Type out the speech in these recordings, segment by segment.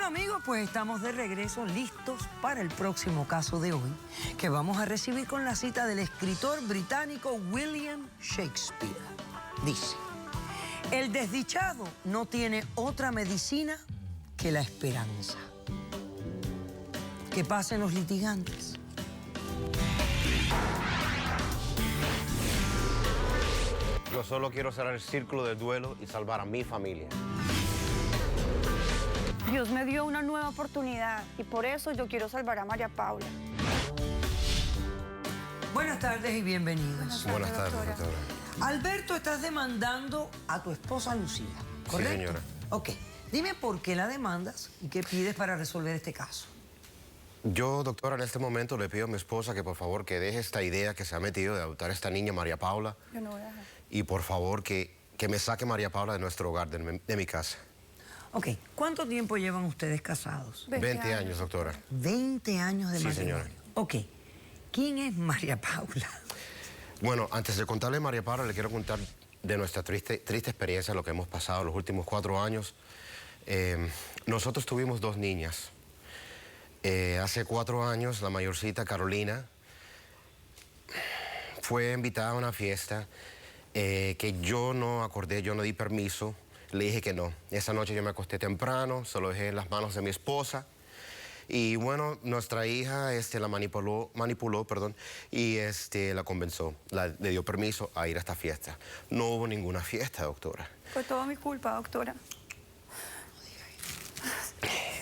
amigos, pues estamos de regreso listos para el próximo caso de hoy, que vamos a recibir con la cita del escritor británico William Shakespeare. Dice: el desdichado no tiene otra medicina que la esperanza. Que pasen los litigantes. Yo solo quiero cerrar el círculo del duelo y salvar a mi familia. Dios me dio una nueva oportunidad y por eso yo quiero salvar a María Paula. Buenas tardes y bienvenidos. Buenas tardes, doctora. Alberto, estás demandando a tu esposa Lucía, ¿correcto? Sí, señora. Ok. Dime por qué la demandas y qué pides para resolver este caso. Yo, doctora, en este momento le pido a mi esposa que por favor que deje esta idea que se ha metido de adoptar a esta niña, María Paula. Yo no voy a dejar. Y por favor que me saque María Paula de nuestro hogar, de mi casa. Ok. ¿Cuánto tiempo llevan ustedes casados? 20 años, doctora. 20 años de Sí, matrimonio. señora. Ok. ¿Quién es María Paula? Bueno, antes de contarle a María Paula, le quiero contar de nuestra triste experiencia, lo que hemos pasado los últimos 4 años. Nosotros tuvimos 2 niñas. Hace 4 años, la mayorcita, Carolina, fue invitada a una fiesta que yo no acordé, yo no di permiso. Le dije que no. Esa noche yo me acosté temprano, se lo dejé en las manos de mi esposa. Y bueno, nuestra hija la manipuló, y la convenció, le dio permiso a ir a esta fiesta. No hubo ninguna fiesta, doctora. Fue toda mi culpa, doctora.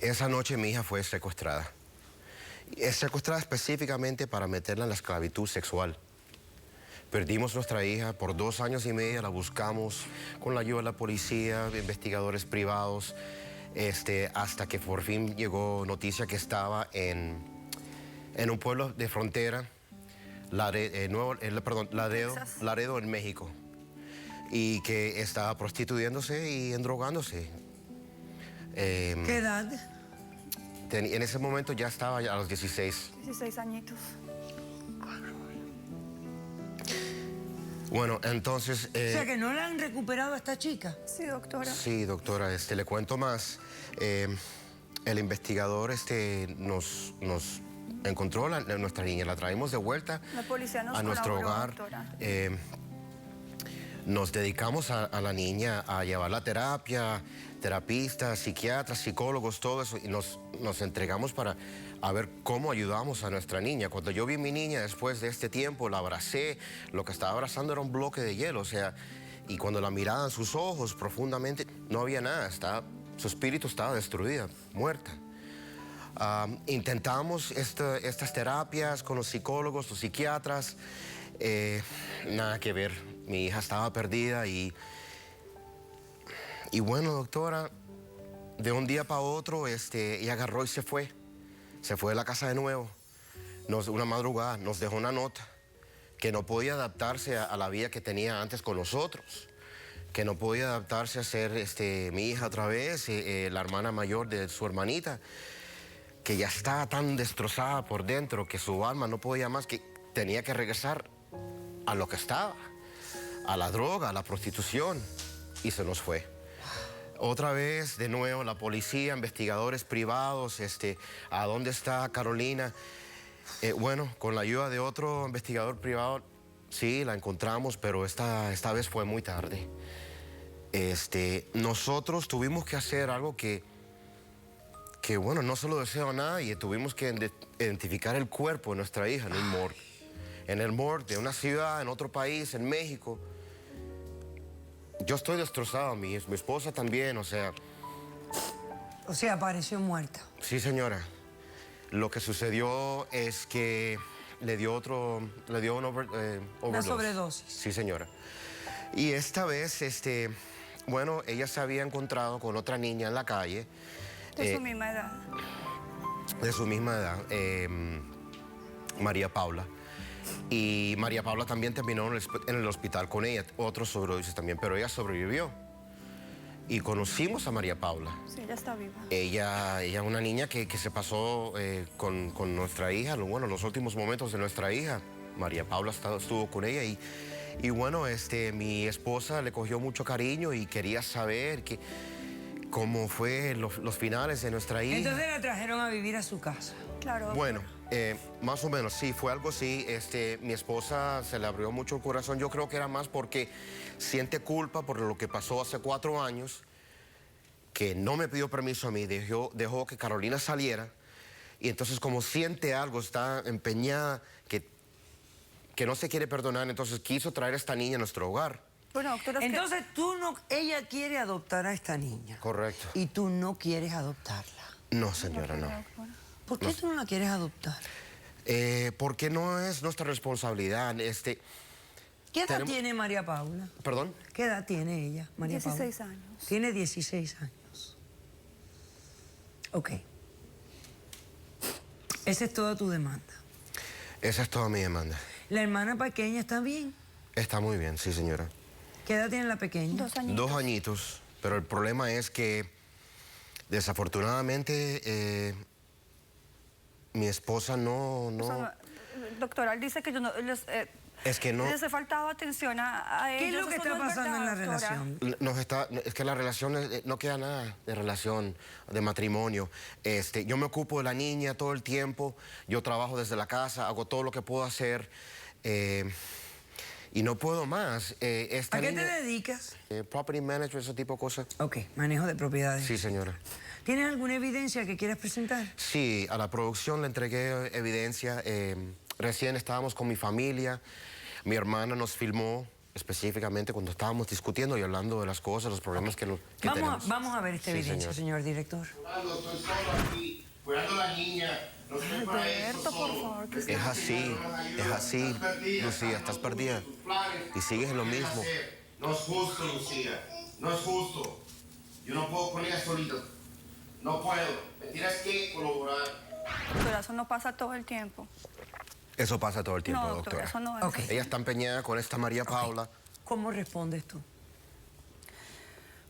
Esa noche mi hija fue secuestrada. Es secuestrada específicamente para meterla en la esclavitud sexual. Perdimos nuestra hija por 2 años y medio, la buscamos con la ayuda de la policía, de investigadores privados, hasta que por fin llegó noticia que estaba en un pueblo de frontera, Laredo, en México, y que estaba prostituyéndose y endrogándose. ¿Qué edad? En ese momento ya estaba a los 16. 16 añitos. Bueno, entonces... O sea, que no la han recuperado a esta chica. Sí, doctora. Sí, doctora, le cuento más. El investigador nos encontró nuestra niña, la traemos de vuelta La policía nos a nuestro colaboró, hogar. doctora. Nos dedicamos a la niña a llevarla a terapia, terapistas, psiquiatras, psicólogos, todo eso, y nos entregamos para ver cómo ayudamos a nuestra niña. Cuando yo vi a mi niña después de este tiempo, la abracé, lo que estaba abrazando era un bloque de hielo, o sea, y cuando la miraba en sus ojos profundamente, no había nada, su espíritu estaba destruida, muerta. Intentamos estas terapias con los psicólogos, los psiquiatras, nada que ver. Mi hija estaba perdida y bueno, doctora, de un día para otro, ella agarró y se fue de la casa de nuevo, una madrugada, nos dejó una nota, que no podía adaptarse a la vida que tenía antes con nosotros, que no podía adaptarse a ser mi hija otra vez, la hermana mayor de su hermanita, que ya estaba tan destrozada por dentro, que su alma no podía más, que tenía que regresar a lo que estaba, a la droga, a la prostitución, y se nos fue. Otra vez, de nuevo, la policía, investigadores privados, ¿a dónde está Carolina? Bueno, con la ayuda de otro investigador privado, sí, la encontramos, pero esta vez fue muy tarde. Nosotros tuvimos que hacer algo que bueno, no se lo deseo a nadie, tuvimos que identificar el cuerpo de nuestra hija en un morgue. En el morgue de una ciudad, en otro país, en México. Yo estoy destrozado, mi esposa también, o sea... O sea, apareció muerta. Sí, señora. Lo que sucedió es que le dio una overdose. Una sobredosis. Sí, señora. Y esta vez, bueno, ella se había encontrado con otra niña en la calle. De su misma edad. De su misma edad, María Paula. Y María Paula también terminó en el hospital con ella, otros sobredosis también, pero ella sobrevivió. Y conocimos a María Paula. Sí, ella está viva. Ella es una niña que se pasó con nuestra hija, bueno, los últimos momentos de nuestra hija. María Paula estuvo con ella y bueno, mi esposa le cogió mucho cariño y quería saber cómo fue los finales de nuestra hija. Entonces la trajeron a vivir a su casa. Claro, doctora. Bueno, más o menos, sí, fue algo así. Mi esposa se le abrió mucho el corazón. Yo creo que era más porque siente culpa por lo que pasó hace 4 años, que no me pidió permiso a mí, dejó que Carolina saliera. Y entonces como siente algo, está empeñada, que no se quiere perdonar, entonces quiso traer a esta niña a nuestro hogar. Bueno, doctora, es que- Entonces ella quiere adoptar a esta niña. Correcto. Y tú no quieres adoptarla. No, señora, no. ¿Por qué tú no la quieres adoptar? Porque no es nuestra responsabilidad. ¿Qué edad Tenemos- tiene María Paula? ¿Perdón? ¿Qué edad tiene ella, María 16 Paula? años. Tiene 16 años. Ok. Esa es toda tu demanda. Esa es toda mi demanda. ¿La hermana pequeña está bien? Está muy bien, sí, señora. ¿Qué edad tiene la pequeña? 2 añitos. 2 añitos, pero el problema es que desafortunadamente mi esposa no... O sea, doctora, él dice que yo no... Es que no... Les he faltado atención a ellos. ¿Qué es lo que eso está no es pasando en la verdad, doctora. relación? Es que la relación, no queda nada de relación, de matrimonio. Yo me ocupo de la niña todo el tiempo, yo trabajo desde la casa, hago todo lo que puedo hacer y no puedo más. ¿A qué te dedicas? Property management, ese tipo de cosas. Ok, manejo de propiedades. Sí, señora. ¿Tienes alguna evidencia que quieras presentar? Sí, a la producción le entregué evidencia. Recién estábamos con mi familia. Mi hermana nos filmó específicamente cuando estábamos discutiendo y hablando de las cosas, los problemas que tenemos. Vamos a ver esta Sí, evidencia, señor director. Estoy solo aquí, cuidando a la niña. No estoy para eso Alberto, por solo. favor, que Es así, Lucía, estás perdida. Y sigues en lo mismo. No es justo, Lucía. No es justo. Yo no puedo con ella solita. No puedo. Me tienes que colaborar. Doctora, eso no pasa todo el tiempo. Eso pasa todo el tiempo, No, doctora, eso no es. Ok. Ella está empeñada con esta María Paula. ¿Cómo respondes tú?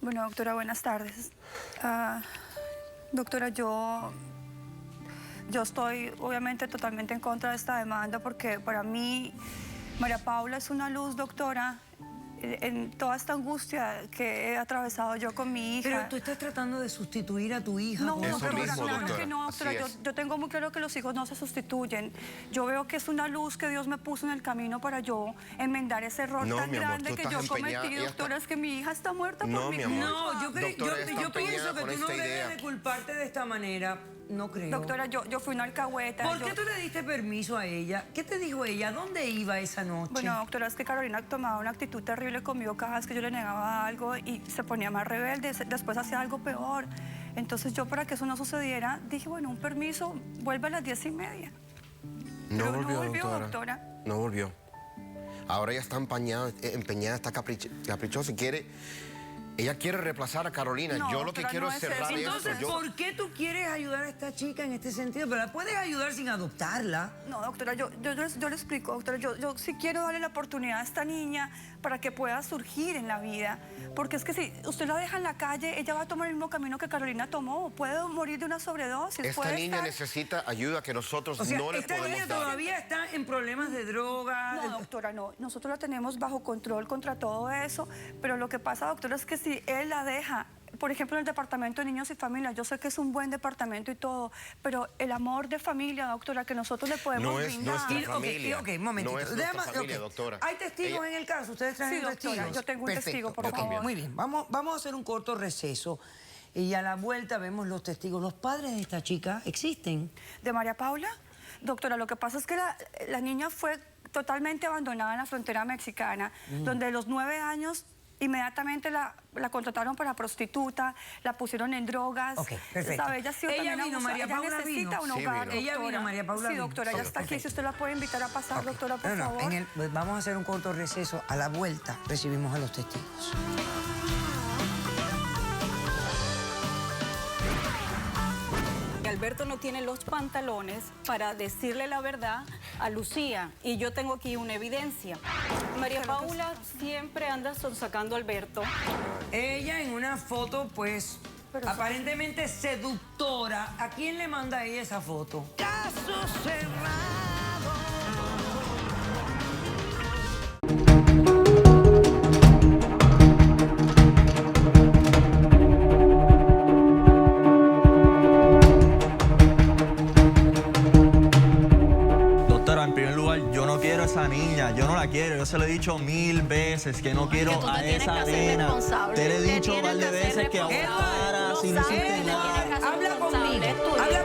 Bueno, doctora, buenas tardes. Doctora, yo estoy obviamente totalmente en contra de esta demanda porque para mí María Paula es una luz, doctora, en toda esta angustia que he atravesado yo con mi hija. Pero tú estás tratando de sustituir a tu hija. No, con Eso otra doctora, mismo, persona. claro doctora. que no, doctora. Así es. Yo tengo muy claro que los hijos no se sustituyen. Yo veo que es una luz que Dios me puso en el camino para yo enmendar ese error No, tan mi amor, grande tú que estás yo empeñada, cometí, ella doctora. está- Es que mi hija está muerta No, por mi mi amor. culpa. No, Doctora, está yo pienso empeñada que con tú no esta idea. debes de culparte de esta manera. No creo. Doctora, yo fui una alcahueta. ¿Por yo- qué tú le diste permiso a ella? ¿Qué te dijo ella? ¿Dónde iba esa noche? Bueno, doctora, es que Carolina tomaba una actitud terrible conmigo cada vez que yo le negaba algo y se ponía más rebelde, después hacía algo peor. Entonces yo, para que eso no sucediera, dije, bueno, un permiso, vuelve a las 10:30. No Pero volvió, volvió, doctora. doctora. No volvió. Ahora ella está empeñada, está caprichosa y ella quiere reemplazar a Carolina. No, yo lo que doctora, quiero no es es cerrar eso. Entonces, esto. ¿por qué tú quieres ayudar a esta chica en este sentido? Pero la puedes ayudar sin adoptarla. No, doctora, yo le explico, doctora, yo sí quiero darle la oportunidad a esta niña para que pueda surgir en la vida. Porque es que si usted la deja en la calle, ella va a tomar el mismo camino que Carolina tomó. Puede morir de una sobredosis. Esta puede niña estar- necesita ayuda que nosotros O sea, no le esta podemos niña dar. todavía está en problemas de droga. No, doctora, no. Nosotros la tenemos bajo control contra todo eso, pero lo que pasa, doctora, es que si él la deja, por ejemplo, en el departamento de niños y familia, yo sé que es un buen departamento y todo, pero el amor de familia, doctora, que nosotros le podemos No es brindar. nuestra Y- ok, familia. ok, momentito. No es nuestra Déjame- familia, ok. doctora. ¿Hay testigos Ella- en el caso? ¿Ustedes traen Sí, doctora, testigos? yo tengo un Perfecto. testigo, por Ok, favor. muy bien. Vamos a hacer un corto receso. Y a la vuelta vemos los testigos. ¿Los padres de esta chica existen? ¿De María Paula? Doctora, lo que pasa es que la niña fue totalmente abandonada en la frontera mexicana, donde a los 9 años inmediatamente la contrataron para prostituta, la pusieron en drogas. Ok, perfecto. ¿Sabe? Ella ha sido Ella también vino, abusada. María Ella Paula necesita vino. un Sí, hogar, vino. Ella doctora. vino, María Paula Sí, vino. doctora, ella Ok, está aquí. perfecto. Si usted la puede invitar a pasar, doctora, por No, favor. pues vamos a hacer un corto receso. A la vuelta recibimos a los testigos. Alberto no tiene los pantalones para decirle la verdad a Lucía y yo tengo aquí una evidencia. María Paula siempre anda sonsacando a Alberto. Ella en una foto, pues, aparentemente seductora. ¿A quién le manda ella esa foto? Caso cerrado. Doctora, en primer lugar, yo no quiero a esa niña, yo no la quiero, yo se lo he dicho 1000 veces que no quiero tú te a tienes esa que hacer nena. responsable. Te le he Te dicho un tienes par de que hacer veces que responsable. aguantara si no hiciste sabes, te nada. tienes que hacer Habla responsable. conmigo. Es tu Habla